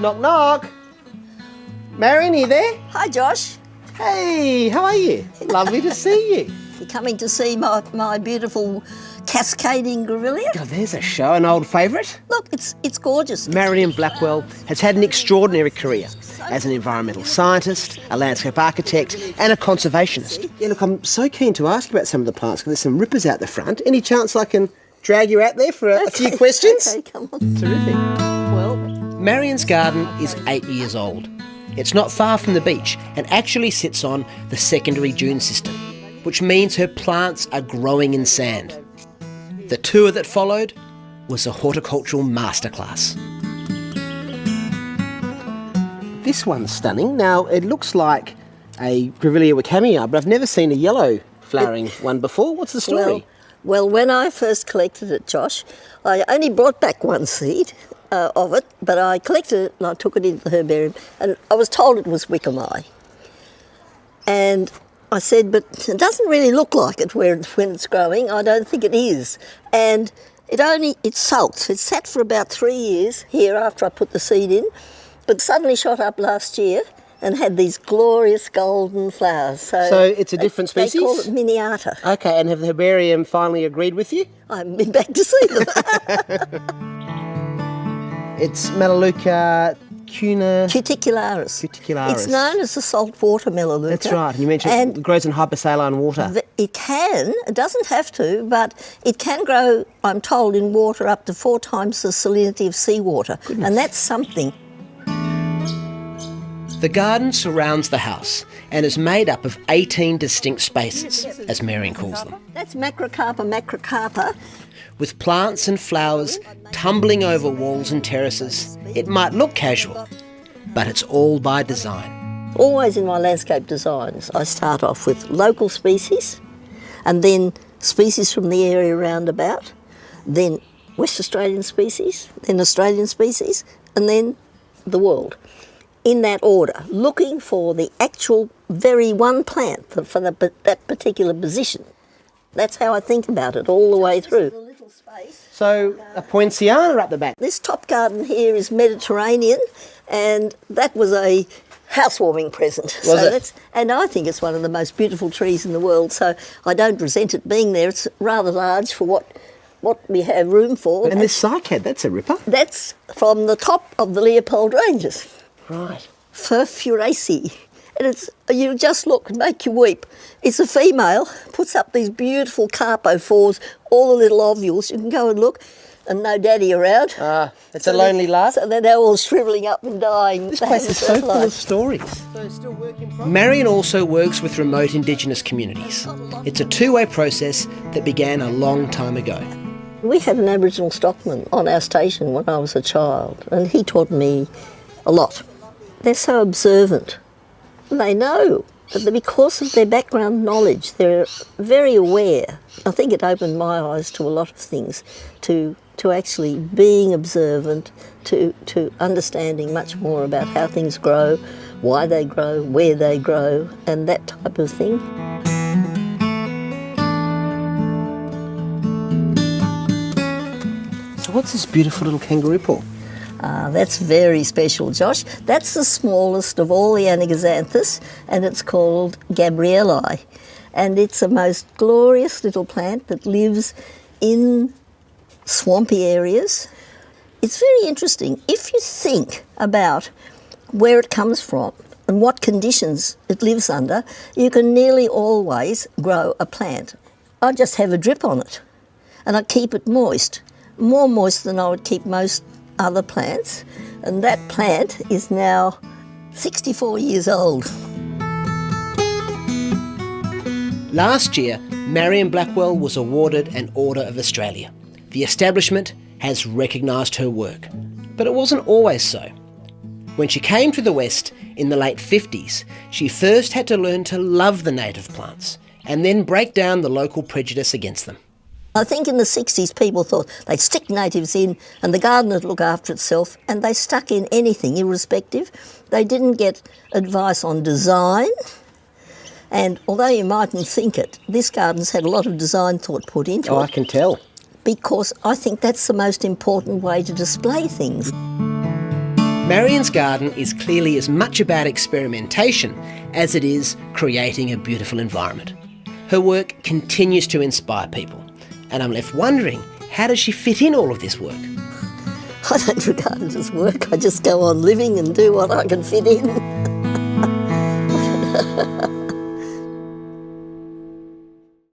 Knock, knock. Marion, are you there? Hi, Josh. Hey, how are you? Lovely to see you. You're coming to see my beautiful cascading grevillea? Oh, there's a show, an old favourite. Look, it's gorgeous. Marion Blackwell has had an extraordinary career as an environmental scientist, a landscape architect and a conservationist. Yeah, look, I'm so keen to ask you about some of the plants because there's some rippers out the front. Any chance I can drag you out there for a few questions? Okay, come on. Terrific. Well, Marion's garden is 8 years old. It's not far from the beach and actually sits on the secondary dune system, which means her plants are growing in sand. The tour that followed was a horticultural masterclass. This one's stunning. Now, it looks like a Grevillea wickamia, but I've never seen a yellow flowering one before. What's the story? Well, when I first collected it, Josh, I only brought back one seed of it, but I collected it and I took it into the herbarium, and I was told it was wickamia. And I said, but it doesn't really look like it when it's growing. I don't think it is. And it sulked. It sat for about 3 years here after I put the seed in, but suddenly shot up last year and had these glorious golden flowers. So it's a different species? They call it miniata. Okay, and have the herbarium finally agreed with you? I haven't been back to see them. It's Melaleuca cuticularis. Cuticularis. It's known as the saltwater melaleuca. That's right. And you mentioned it grows in hypersaline water. It can. It doesn't have to, but it can grow, I'm told, in water up to 4 times the salinity of seawater. Goodness. And that's something. The garden surrounds the house and is made up of 18 distinct spaces, as Marion calls them. That's macrocarpa. With plants and flowers tumbling over walls and terraces, it might look casual, but it's all by design. Always in my landscape designs, I start off with local species, and then species from the area round about, then West Australian species, then Australian species, and then the world. In that order, looking for the actual very one plant for that particular position. That's how I think about it all the way through. So a poinciana up the back. This top garden here is Mediterranean, and that was a housewarming present. Was it? And I think it's one of the most beautiful trees in the world, so I don't resent it being there. It's rather large for what we have room for. And this cycad, that's a ripper. That's from the top of the Leopold Ranges. Right. Furfuraceae. And you just look and make you weep. It's a female, puts up these beautiful carpophores, all the little ovules. You can go and look, and no daddy around. It's a lonely love. So they're all shrivelling up and dying. This place is so full of stories. Marion also works with remote Indigenous communities. It's a two-way process that began a long time ago. We had an Aboriginal stockman on our station when I was a child, and he taught me a lot. They're so observant. They know, but because of their background knowledge, they're very aware. I think it opened my eyes to a lot of things, to actually being observant, to understanding much more about how things grow, why they grow, where they grow, and that type of thing. So what's this beautiful little kangaroo paw? That's very special, Josh. That's the smallest of all the anaxanthus, and it's called Gabrielli. And it's a most glorious little plant that lives in swampy areas. It's very interesting. If you think about where it comes from and what conditions it lives under, you can nearly always grow a plant. I just have a drip on it, and I keep it moist, more moist than I would keep most other plants, and that plant is now 64 years old. Last year, Marion Blackwell was awarded an Order of Australia. The establishment has recognised her work, but it wasn't always so. When she came to the West in the late 50s, she first had to learn to love the native plants and then break down the local prejudice against them. I think in the 60s people thought they'd stick natives in and the garden would look after itself, and they stuck in anything irrespective. They didn't get advice on design, and although you mightn't think it, this garden's had a lot of design thought put into it. Oh, I can tell. Because I think that's the most important way to display things. Marion's garden is clearly as much about experimentation as it is creating a beautiful environment. Her work continues to inspire people, and I'm left wondering, how does she fit in all of this work? I don't regard it as work. I just go on living and do what I can fit in.